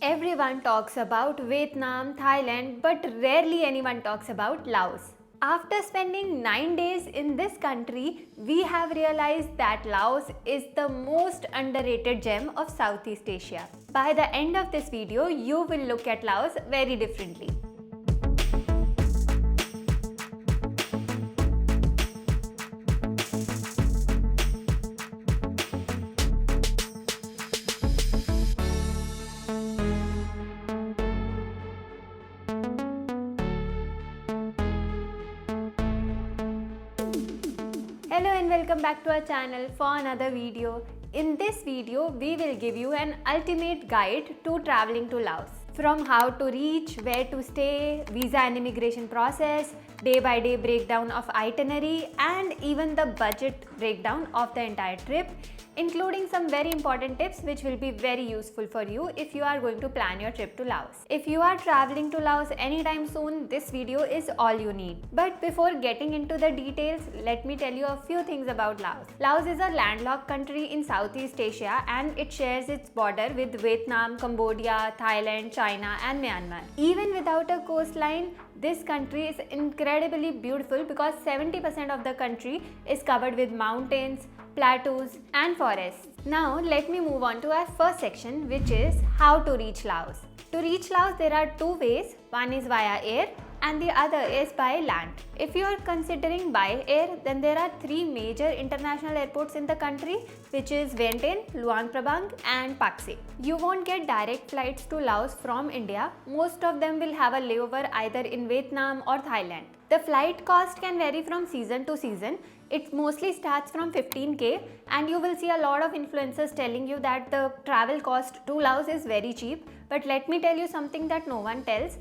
Everyone talks about Vietnam, Thailand, but rarely anyone talks about Laos. After spending 9 days in this country, we have realized that Laos is the most underrated gem of Southeast Asia. By the end of this video, you will look at Laos very differently. Hello and welcome back to our channel for another video. In this video, we will give you an ultimate guide to traveling to Laos. From how to reach, where to stay, visa and immigration process, day-by-day breakdown of itinerary, and even the budget breakdown of the entire trip, including some very important tips which will be very useful for you if you are going to plan your trip to Laos. If you are traveling to Laos anytime soon, this video is all you need. But before getting into the details, let me tell you a few things about Laos. Laos is a landlocked country in Southeast Asia and it shares its border with Vietnam, Cambodia, Thailand, China and Myanmar. Even without a coastline, this country is incredibly beautiful because 70% of the country is covered with mountains, plateaus and forests. Now let me move on to our first section, which is how to reach Laos. To reach Laos, there are two ways. One is via air and the other is by land. If you are considering by air, then there are three major international airports in the country, which is Vientiane, Luang Prabang and Pak Se. You won't get direct flights to Laos from India. Most of them will have a layover either in Vietnam or Thailand. The flight cost can vary from season to season. It mostly starts from 15k and you will see a lot of influencers telling you that the travel cost to Laos is very cheap. But let me tell you something that no one tells.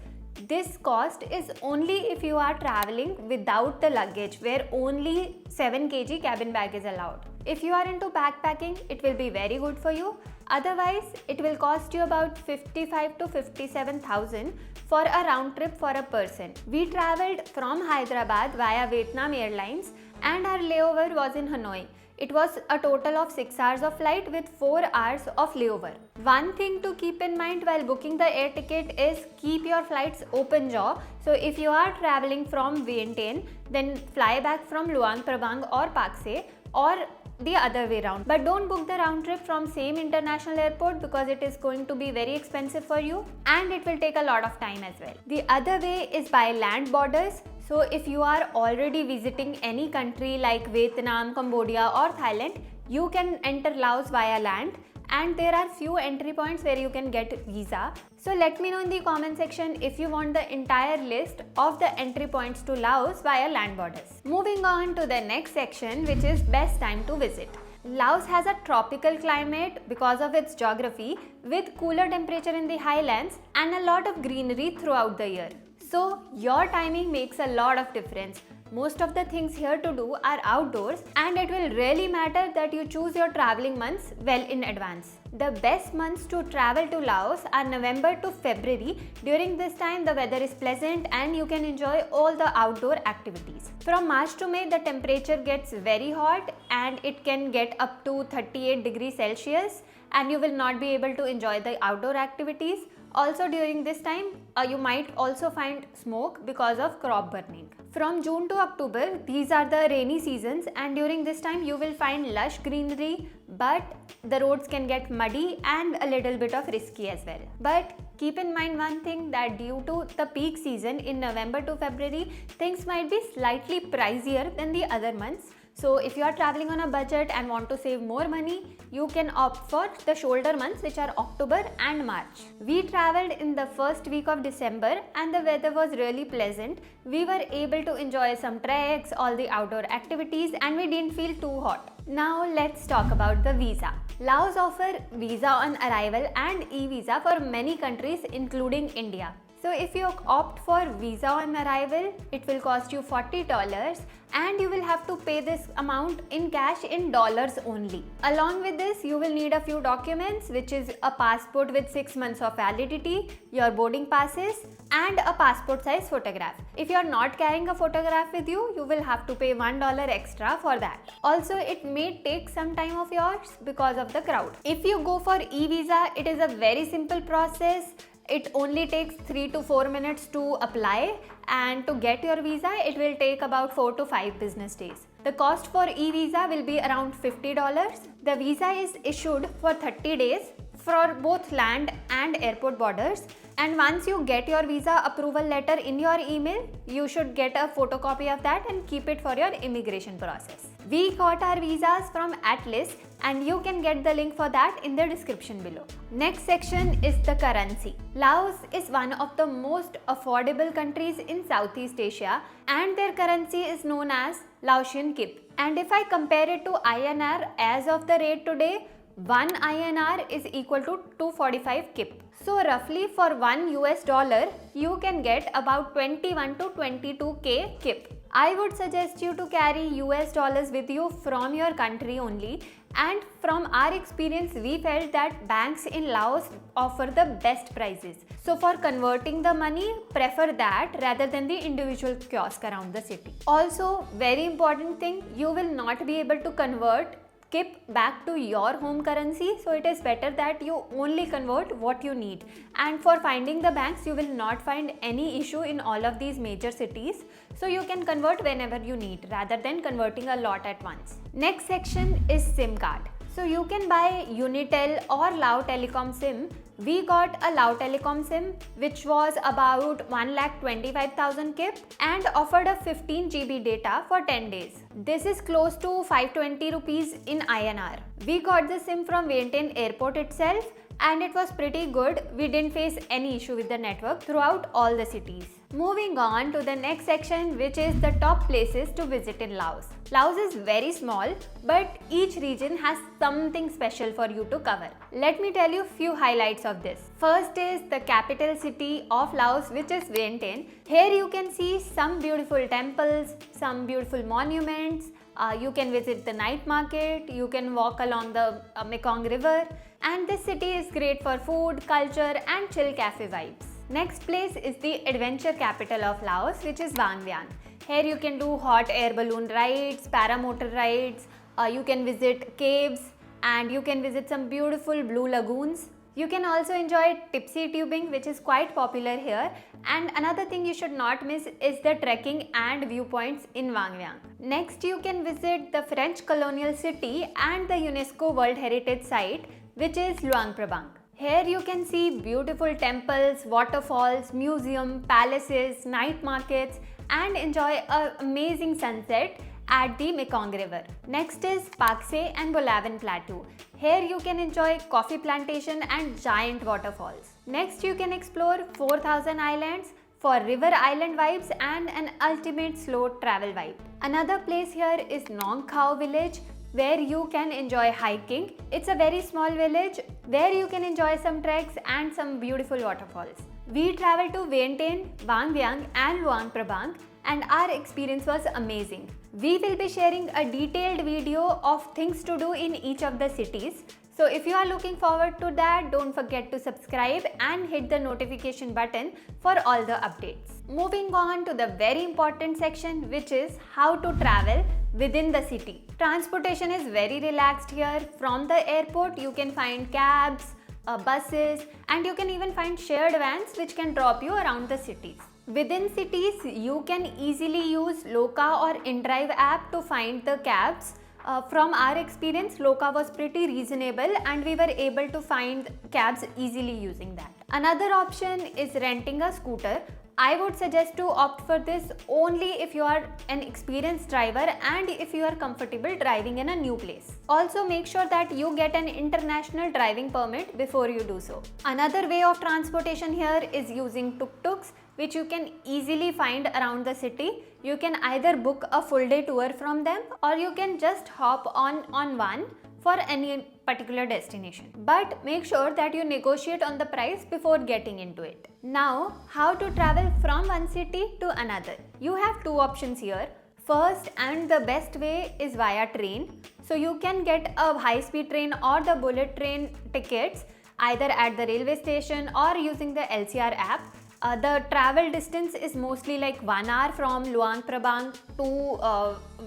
This cost is only if you are traveling without the luggage, where only 7 kg cabin bag is allowed. If you are into backpacking, it will be very good for you. Otherwise, it will cost you about 55 to 57,000 for a round trip for a person. We traveled from Hyderabad via Vietnam Airlines and our layover was in Hanoi. It was a total of 6 hours of flight with 4 hours of layover. One thing to keep in mind while booking the air ticket is keep your flights open jaw. So if you are traveling from Vientiane, then fly back from Luang Prabang or Pak Se or the other way round. But don't book the round trip from same international airport because it is going to be very expensive for you and it will take a lot of time as well. The other way is by land borders. So if you are already visiting any country like Vietnam, Cambodia or Thailand, you can enter Laos via land and there are few entry points where you can get visa. So let me know in the comment section if you want the entire list of the entry points to Laos via land borders. Moving on to the next section, which is best time to visit. Laos has a tropical climate because of its geography with cooler temperature in the highlands and a lot of greenery throughout the year. So your timing makes a lot of difference. Most of the things here to do are outdoors and it will really matter that you choose your traveling months well in advance. The best months to travel to Laos are November to February. During this time, the weather is pleasant and you can enjoy all the outdoor activities. From March to May, the temperature gets very hot and it can get up to 38 degrees Celsius and you will not be able to enjoy the outdoor activities. Also during this time, you might also find smoke because of crop burning. From June to October, these are the rainy seasons and during this time you will find lush greenery, but the roads can get muddy and a little bit of risky as well. But keep in mind one thing, that due to the peak season in November to February, things might be slightly pricier than the other months. So if you are traveling on a budget and want to save more money, you can opt for the shoulder months, which are October and March. We traveled in the first week of December and the weather was really pleasant. We were able to enjoy some treks, all the outdoor activities, and we didn't feel too hot. Now let's talk about the visa. Laos offer visa on arrival and e-visa for many countries including India. So if you opt for visa on arrival, it will cost you $40 and you will have to pay this amount in cash in dollars only. Along with this, you will need a few documents, which is a passport with 6 months of validity, your boarding passes, and a passport size photograph. If you are not carrying a photograph with you, you will have to pay $1 extra for that. Also, it may take some time of yours because of the crowd. If you go for e-visa, it is a very simple process. It only takes 3 to 4 minutes to apply, and to get your visa, it will take about 4 to 5 business days. The cost for e-visa will be around $50. The visa is issued for 30 days for both land and airport borders. And once you get your visa approval letter in your email, you should get a photocopy of that and keep it for your immigration process. We got our visas from Atlas, and you can get the link for that in the description below. Next section is the currency. Laos is one of the most affordable countries in Southeast Asia, and their currency is known as Laotian kip. And if I compare it to INR as of the rate today, 1 INR is equal to 245 kip. So roughly for $1, you can get about 21 to 22k kip. I would suggest you to carry US dollars with you from your country only, and from our experience, we felt that banks in Laos offer the best prices. So for converting the money, prefer that rather than the individual kiosk around the city. Also, very important thing, you will not be able to convert kip back to your home currency, so it is better that you only convert what you need. And for finding the banks, you will not find any issue in all of these major cities, so you can convert whenever you need rather than converting a lot at once. Next section is SIM card. So you can buy Unitel or Lao Telecom SIM. We got a Lao Telecom SIM which was about 1,25,000 kip and offered a 15 GB data for 10 days. This is close to 520 rupees in INR. We got the SIM from Vientiane airport itself, and it was pretty good. We didn't face any issue with the network throughout all the cities. Moving on to the next section, which is the top places to visit in Laos. Laos is very small, but each region has something special for you to cover. Let me tell you few highlights of this. First is the capital city of Laos, which is Vientiane. Here you can see some beautiful temples, some beautiful monuments. You can visit the night market, you can walk along the Mekong River, and this city is great for food, culture, and chill cafe vibes. Next place is the adventure capital of Laos, which is Vang Vieng. Here you can do hot air balloon rides, paramotor rides, you can visit caves, and you can visit some beautiful blue lagoons. You can also enjoy tipsy tubing, which is quite popular here. And another thing you should not miss is the trekking and viewpoints in Vang Vieng. Next, you can visit the French colonial city and the UNESCO World Heritage Site, which is Luang Prabang. Here you can see beautiful temples, waterfalls, museum, palaces, night markets, and enjoy an amazing sunset at the Mekong River. Next is Pakse and Bolavan Plateau. Here you can enjoy coffee plantation and giant waterfalls. Next you can explore 4,000 islands for river island vibes and an ultimate slow travel vibe. Another place here is Nong Khao village, where you can enjoy hiking. It's a very small village where you can enjoy some treks and some beautiful waterfalls. We traveled to Vientiane, Vang Vieng and Luang Prabang, and our experience was amazing. We will be sharing a detailed video of things to do in each of the cities. So if you are looking forward to that, don't forget to subscribe and hit the notification button for all the updates. Moving on to the very important section, which is how to travel within the city. Transportation is very relaxed here. From the airport, you can find cabs, buses, and you can even find shared vans which can drop you around the cities. Within cities, you can easily use Loka or InDrive app to find the cabs. From our experience, Loka was pretty reasonable and we were able to find cabs easily using that. Another option is renting a scooter. I would suggest to opt for this only if you are an experienced driver and if you are comfortable driving in a new place. Also make sure that you get an international driving permit before you do so. Another way of transportation here is using tuk-tuks, which you can easily find around the city. You can either book a full day tour from them or you can just hop on one for any particular destination. But make sure that you negotiate on the price before getting into it. Now, how to travel from one city to another? You have two options here. First and the best way is via train. So you can get a high-speed train or the bullet train tickets either at the railway station or using the LCR app. The travel distance is mostly like 1 hour from Luang Prabang to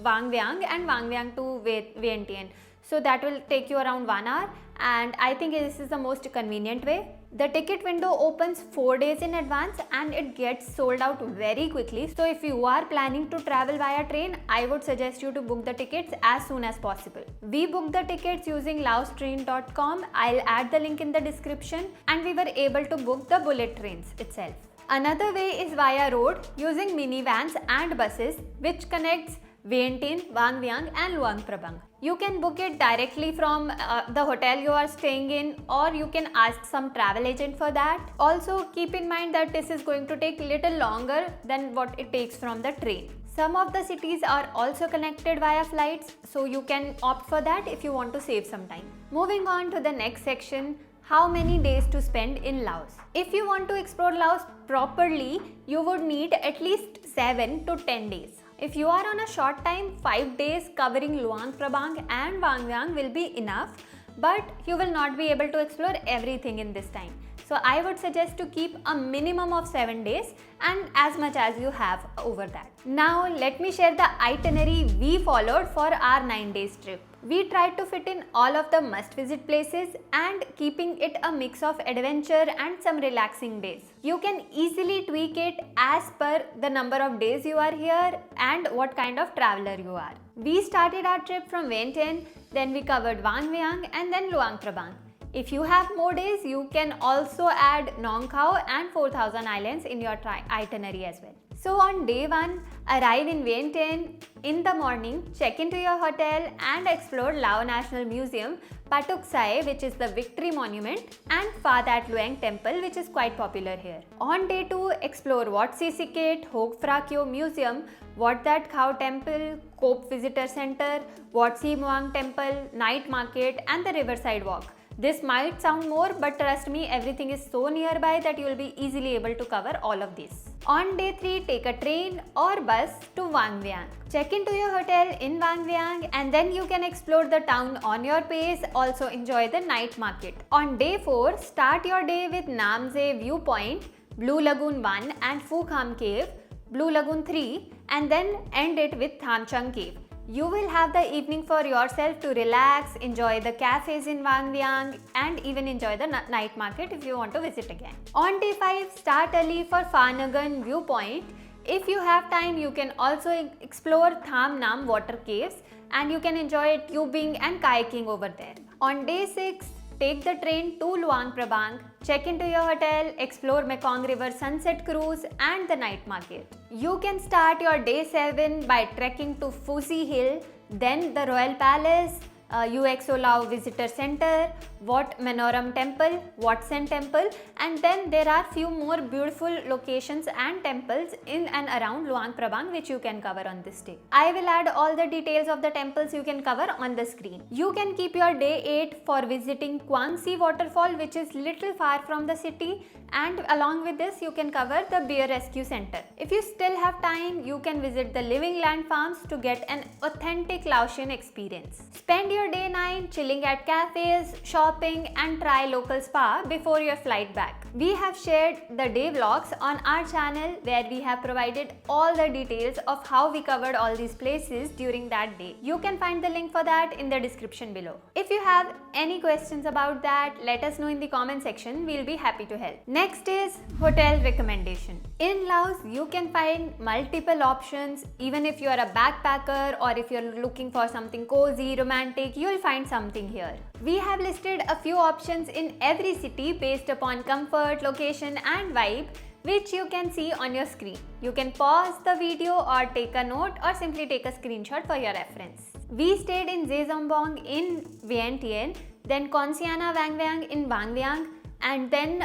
Vang Vieng and Vang Vieng to Vientiane. So that will take you around 1 hour, and I think this is the most convenient way. The ticket window opens 4 days in advance and it gets sold out very quickly. So if you are planning to travel via train, I would suggest you to book the tickets as soon as possible. We booked the tickets using laostrain.com. I'll add the link in the description, and we were able to book the bullet trains itself. Another way is via road using minivans and buses, which connects Vientiane, Vang Vieng and Luang Prabang. You can book it directly from the hotel you are staying in, or you can ask some travel agent for that. Also keep in mind that this is going to take little longer than what it takes from the train. Some of the cities are also connected via flights, so you can opt for that if you want to save some time. Moving on to the next section, how many days to spend in Laos? If you want to explore Laos properly, you would need at least 7 to 10 days. If you are on a short time, 5 days covering Luang Prabang and Vang Vieng will be enough, but you will not be able to explore everything in this time. So I would suggest to keep a minimum of 7 days and as much as you have over that. Now let me share the itinerary we followed for our 9 days trip. We tried to fit in all of the must visit places and keeping it a mix of adventure and some relaxing days. You can easily tweak it as per the number of days you are here and what kind of traveler you are. We started our trip from Vientiane, then we covered Vang Vieng and then Luang Prabang. If you have more days, you can also add Nong Khao and 4000 Islands in your itinerary as well. So on day 1, arrive in Vientiane in the morning, check into your hotel and explore Lao National Museum, Patuk Sai, which is the Victory Monument, and Pha That Luang Temple, which is quite popular here. On day 2, explore Wat Si Siket, Hok Phra Kyo Museum, Wat That Khao Temple, Kop Visitor Center, Wat Si Muang Temple, Night Market and the Riverside Walk. This might sound more, but trust me, everything is so nearby that you will be easily able to cover all of this. On day 3, take a train or bus to Vang Vieng. Check into your hotel in Vang Vieng and then you can explore the town on your pace, also enjoy the night market. On day 4, start your day with Namze Viewpoint, Blue Lagoon 1 and Phu Kham Cave, Blue Lagoon 3 and then end it with Tham Chung Cave. You will have the evening for yourself to relax, enjoy the cafes in Vang Vieng and even enjoy the night market if you want to visit again. On day 5, start early for Pha Nagan Viewpoint. If you have time, you can also explore Tham Nam water caves and you can enjoy tubing and kayaking over there. On day 6, take the train to Luang Prabang, check into your hotel, explore Mekong River sunset cruise and the night market. You can start your day 7 by trekking to Fusi Hill, then the Royal Palace, UXO Lao Visitor Center, Wat Manoram Temple, Watson Temple, and then there are few more beautiful locations and temples in and around Luang Prabang which you can cover on this day. I will add all the details of the temples you can cover on the screen. You can keep your day 8 for visiting Kwang Si waterfall, which is little far from the city, and along with this you can cover the Bear Rescue Center. If you still have time, you can visit the Living Land Farms to get an authentic Laotian experience. Spend your day 9 chilling at cafes, shopping and try local spa before your flight back. We have shared the day vlogs on our channel where we have provided all the details of how we covered all these places during that day. You can find the link for that in the description below. If you have any questions about that, let us know in the comment section. We'll be happy to help. Next is hotel recommendation. In Laos, you can find multiple options. Even if you are a backpacker or if you're looking for something cozy, romantic, you'll find something here. We have listed a few options in every city based upon comfort, location and vibe, which you can see on your screen. You can pause the video or take a note or simply take a screenshot for your reference. We stayed in Zezambong in Vientiane, then Konsiana Vang Vieng in Vang Vieng, and then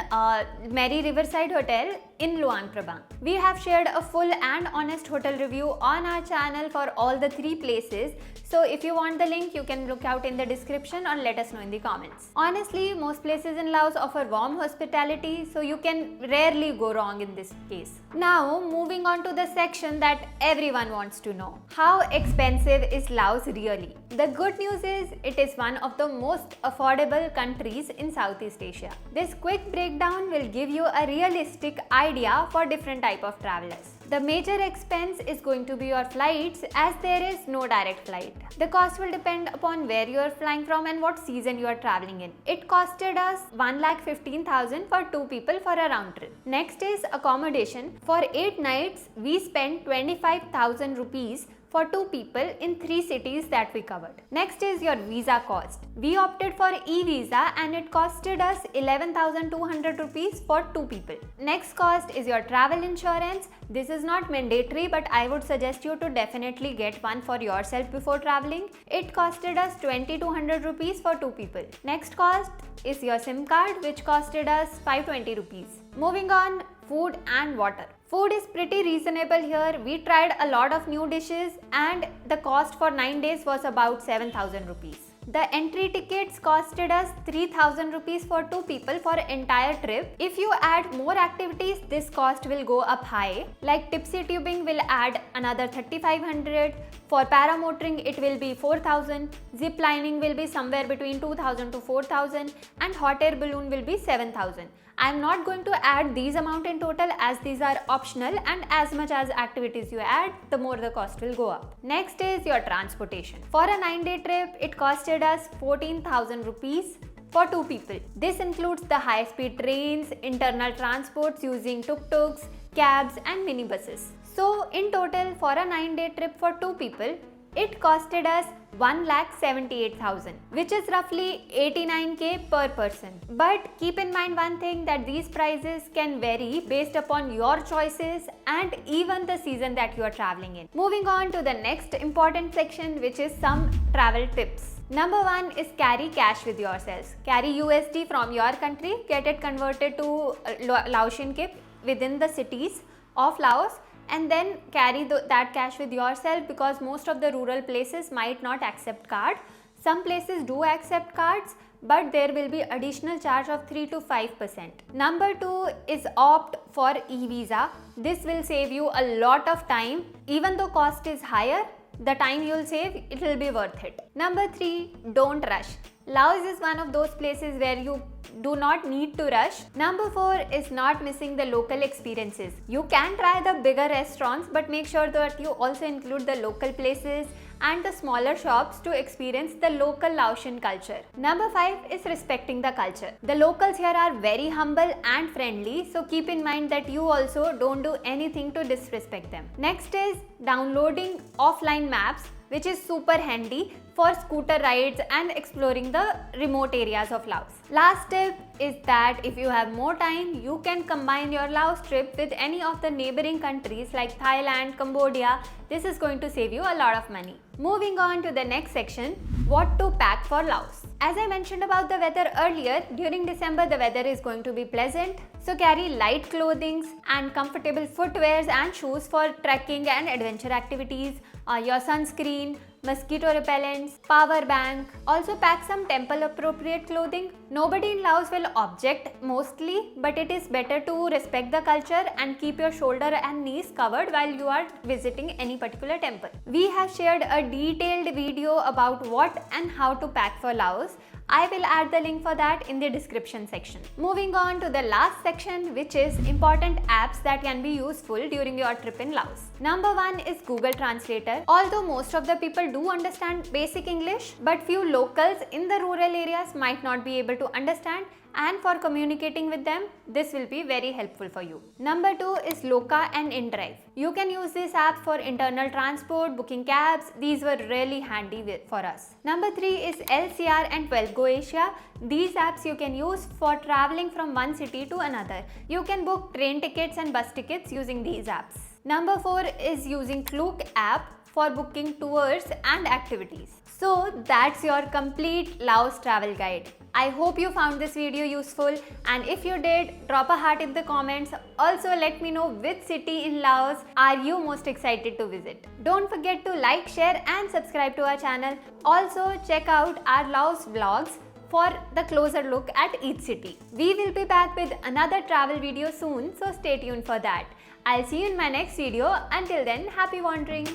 Merry Riverside Hotel in Luang Prabang. We have shared a full and honest hotel review on our channel for all the 3 places. So if you want the link, you can look out in the description or let us know in the comments. Honestly, most places in Laos offer warm hospitality, so you can rarely go wrong in this case. Now, moving on to the section that everyone wants to know. How expensive is Laos really? The good news is it is one of the most affordable countries in Southeast Asia. This quick breakdown will give you a realistic idea for different type of travelers. The major expense is going to be your flights, as there is no direct flight. The cost will depend upon where you are flying from and what season you are traveling in. It costed us 1,15,000 for 2 people for a round trip. Next is accommodation. For 8 nights, we spent 25,000 rupees for 2 people in 3 cities that we covered. Next is your visa cost. We opted for e-visa and it costed us 11,200 rupees for 2 people. Next cost is your travel insurance. This is not mandatory, but I would suggest you to definitely get one for yourself before traveling. It costed us 2,200 rupees for 2 people. Next cost is your SIM card, which costed us 520 rupees. Moving on, food and water. Food is pretty reasonable here. We tried a lot of new dishes and the cost for 9 days was about 7,000 rupees. The entry tickets costed us 3,000 rupees for 2 people for entire trip. If you add more activities, this cost will go up high. Like tipsy tubing will add another 3,500. For paramotoring, it will be 4,000. Zip lining will be somewhere between 2,000 to 4,000, and hot air balloon will be 7,000. I am not going to add these amount in total, as these are optional, and as much as activities you add, the more the cost will go up. Next is your transportation. For a 9-day trip, it costed us 14,000 rupees for 2 people. This includes the high-speed trains, internal transports using tuk-tuks, cabs and minibuses. So in total, for a 9-day trip for 2 people, it costed us 1,78,000, which is roughly 89k per person. But keep in mind one thing, that these prices can vary based upon your choices and even the season that you are traveling in. Moving on to the next important section, which is some travel tips. Number 1 is carry cash with yourselves. Carry USD from your country, get it converted to Laotian kip within the cities of Laos, and then carry that cash with yourself, because most of the rural places might not accept card. Some places do accept cards, but there will be additional charge of 3 to 5%. Number 2 is opt for e-visa. This will save you a lot of time. Even though cost is higher, the time you will save, it will be worth it. Number 3, don't rush. Laos is one of those places where you do not need to rush. Number 4 is not missing the local experiences. You can try the bigger restaurants, but make sure that you also include the local places and the smaller shops to experience the local Laotian culture. Number 5 is respecting the culture. The locals here are very humble and friendly, so keep in mind that you also don't do anything to disrespect them. Next is downloading offline maps, which is super handy for scooter rides and exploring the remote areas of Laos. Last tip is that if you have more time, you can combine your Laos trip with any of the neighboring countries like Thailand, Cambodia. This is going to save you a lot of money. Moving on to the next section, what to pack for Laos. As I mentioned about the weather earlier, during December the weather is going to be pleasant. So carry light clothing and comfortable footwears and shoes for trekking and adventure activities, your sunscreen, mosquito repellents, power bank. Also pack some temple appropriate clothing. Nobody in Laos will object mostly, but it is better to respect the culture and keep your shoulder and knees covered while you are visiting any particular temple. We have shared a detailed video about what and how to pack for Laos. I will add the link for that in the description section. Moving on to the last section, which is important apps that can be useful during your trip in Laos. Number 1 is Google Translator. Although most of the people do understand basic English, but few locals in the rural areas might not be able to understand, and for communicating with them, this will be very helpful for you. Number 2 is Loka and InDrive. You can use this app for internal transport, booking cabs. These were really handy for us. Number 3 is LCR and 12Go Asia. These apps you can use for traveling from one city to another. You can book train tickets and bus tickets using these apps. Number 4 is using Klook app for booking tours and activities. So that's your complete Laos travel guide. I hope you found this video useful, and if you did, drop a heart in the comments. Also, let me know which city in Laos are you most excited to visit. Don't forget to like, share and subscribe to our channel. Also, check out our Laos vlogs for the closer look at each city. We will be back with another travel video soon, so stay tuned for that. I'll see you in my next video. Until then, happy wandering!